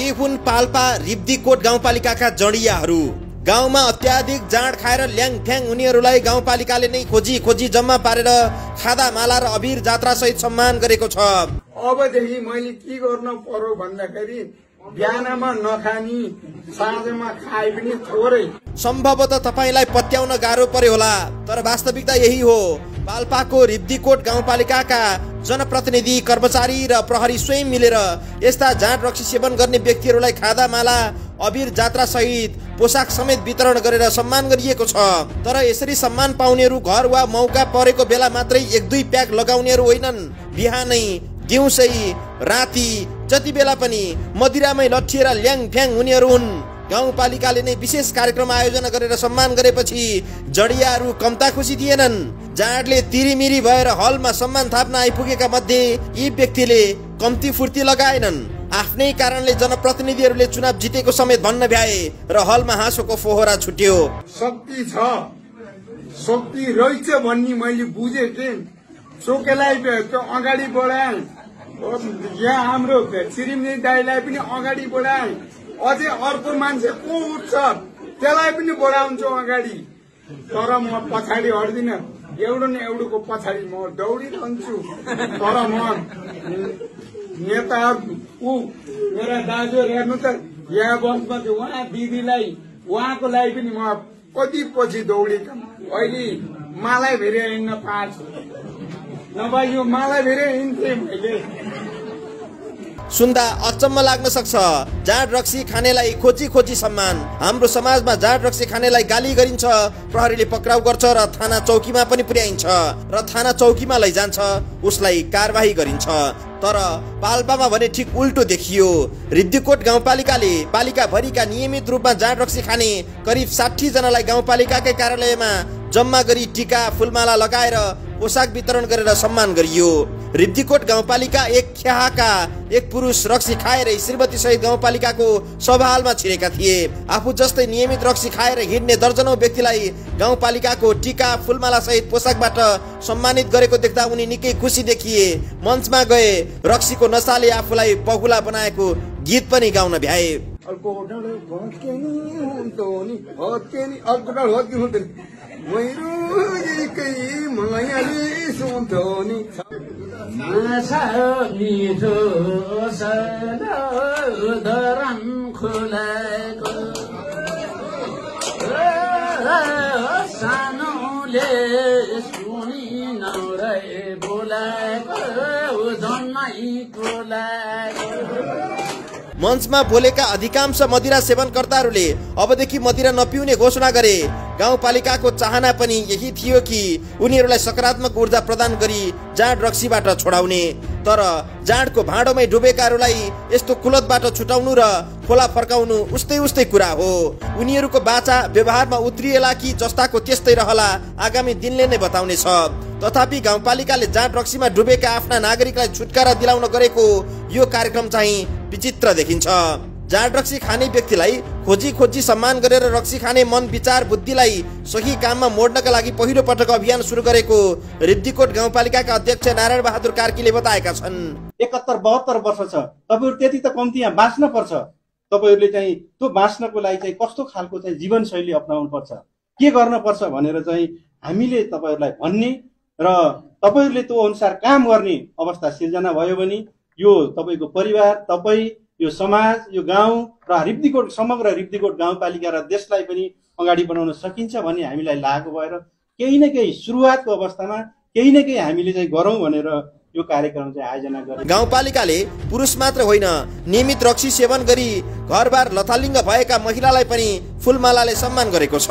यी हुन् पाल्पा रिब्दीकोट गाउँपालिकाका जडियाहरू। गाउँमा अत्याधिक जाँड खाएर ल्याङफ्याङ उनीहरूलाई गाउँपालिकाले नै खोजी जम्मा पारेर खादा माला र अबिर जात्रा सहित सम्मान गरेको छ। अबदेखि मैले के गर्नु पर्यो भन्दाखेरि बिहानमा नखानी साँझमा खाए पनि थोरै। सम्भवतः तपाईलाई पत्याउन गाह्रो पर्यो होला, तर वास्तविकता यही हो। पाल्पाको रिब्दीकोट गाउँपालिकाका जनप्रतिनिधि, कर्मचारी र प्रहरी स्वयं मिलेर यस्ता जाँड रक्सी सेवन गर्ने व्यक्तिहरूलाई खादा माला, अबिर जात्रा सहित पोसाक समेत वितरण गरेर सम्मान गरिएको छ। तर यसरी सम्मान पाउनेहरू घर वा मौका परेको बेला मात्रै 1-2 प्याक लगाउनेहरू होइनन्। बिहानै, दिउँसै, राति जति बेला पनि मदिरामै लट्ठिएर ल्याङफ्याङ हुनेहरू हुन्। गाउँपालिकाले नै विशेष कार्यक्रम आयोजना गरेर सम्मान गरेपछि जडियाहरू कम्ता खुसी थिएनन्। जाँडले तिरिमिरी भएर हलमा सम्मान थाप्न आइपुगेका मध्ये यी व्यक्तिले कम्ती फुर्ती लगाएनन्। आफ्नै कारणले जनप्रतिनिधिहरूले चुनाव जितेको समेत भन्न भ्याए र हलमा हाँसोको फोहरा छुट्यो। शक्ति छ, शक्ति रहेछ भन्ने मैले बुझे के चोकेलाई अगाडि बढाए। यहाँ हाम्रो छिरिमनी दाइलाई पनि अगाडि बढाए। अझै अर्को मान्छे को उठ्छ त्यसलाई पनि बढाउँछु अगाडि। तर म पछाडि हट्दिन, एउटा न एउटाको पछाडि म दौडिरहन्छु। तर म नेताहरू मेरा दाजुहरू हेर्नु त, यहाँ बसमा चाहिँ उहाँ दिदीलाई उहाँको लागि पनि म कति पछि दौडेको। अहिले मलाई फेरि हिँड्न पार्छु, नभए यो मलाई फेरि हिँड्थे मैले। सुन्दा अचम्म लाग्न सक्छ। जाँड रक्सी खानेलाई खोजी सम्मान। हाम्रो समाजमा जाँड रक्सी खानेलाई गाली गरिन्छ, प्रहरीले पक्राउ गर्छ र थाना चौकीमा पनि पुर्याइन्छ र थाना चौकीमा लैजान्छ, उसलाई कारबाही गरिन्छ। तर पाल्पामा भने ठिक उल्टो देखियो। रिब्दीकोट गाउँपालिकाले पालिकाभरिका नियमित रूपमा जाँड रक्सी खाने करिब 60 जनालाई गाउँपालिकाकै कार्यालयमा जम्मा गरी टीका फुलमाला लगाएर पोसाक वितरण गरेर सम्मान गरियो। रिब्दीकोट गाउँपालिका एक ख्याहाका एक पुरुष रक्सी खाएर श्रीमती सहित गाउँपालिकाको सभाहालमा छिरेका थिए। आफू जस्तै नियमित रक्सी खाएर हिँड्ने दर्जनौं व्यक्तिलाई गाउँपालिकाको टीका फुलमाला सहित पोसाकबाट सम्मानित गरेको देख्दा उनी निकै खुसी देखिए। मञ्चमा गए, रक्सीको नशाले आफूलाई पहुला बनाएको गीत पनि गाउन भ्याए। मञ्चमा बोलेका अधिकांश मदिरा सेवनकर्ताहरूले अबदेखि मदिरा नपिउने घोषणा गरे। गाउँपालिकाको चाहना पनि यही थियो कि उनीहरूलाई सकारात्मक ऊर्जा प्रदान गरी जाँड रक्सीबाट छोडाउने। तर जाँडको भाँडोमै डुबेकाहरूलाई यस्तो कुलतबाट छुटाउनु र खोला फर्काउनु उस्तै कुरा हो। उनीहरूको बाचा व्यवहारमा उत्रिएला कि जस्ताको त्यस्तै रहला, आगामी दिनले नै बताउनेछ। तथापि गाउँपालिकाले जाँड रक्सीमा डुबेका आफ्ना नागरिकलाई छुटकारा दिलाउन गरेको यो कार्यक्रम चाहिँ विचित्र देखिन्छ। जाँड रक्सी खाने व्यक्तिलाई खोजी सम्मान गरेर रक्सी खाने मन विचार बुद्धिलाई सही काममा मोड्नका लागि पहिलो पटक अभियान सुरु गरेको रिब्दीकोट गाउँपालिकाका अध्यक्ष नारायण बहादुर कार्कीले बताएका छन्। 71-72 वर्ष छ, तपाईहरु त्यति त कम्ती यहाँ बाँच्न पर्छ। तपाईहरुले चाहिँ त्यो बाँच्नको लागि चाहिँ कस्तो खालको चाहिँ जीवनशैली अपनाउनु पर्छ, के गर्न पर्छ भनेर चाहिँ हामीले तपाईहरुलाई भन्ने र तपाईहरुले त्यो अनुसार काम गर्ने अवस्था सिर्जना भयो भने यो तपाईको परिवार, तपाई, यो समाज, यो गाउँ र रिब्दीकोट समग्र रिब्दीकोट गाउँपालिका र देशलाई पनि अगाडि बढाउन सकिन्छ भन्ने हामीलाई लागेको भएर केही न केही सुरुवातको अवस्थामा केही न केही हामीले चाहिँ गरौँ भनेर यो कार्यक्रम चाहिँ आयोजना गरे। गाउँपालिकाले पुरुष मात्र होइन, नियमित रक्सी सेवन गरी घरबार लथालिङ्ग भएका महिलालाई पनि फुलमालाले सम्मान गरेको छ।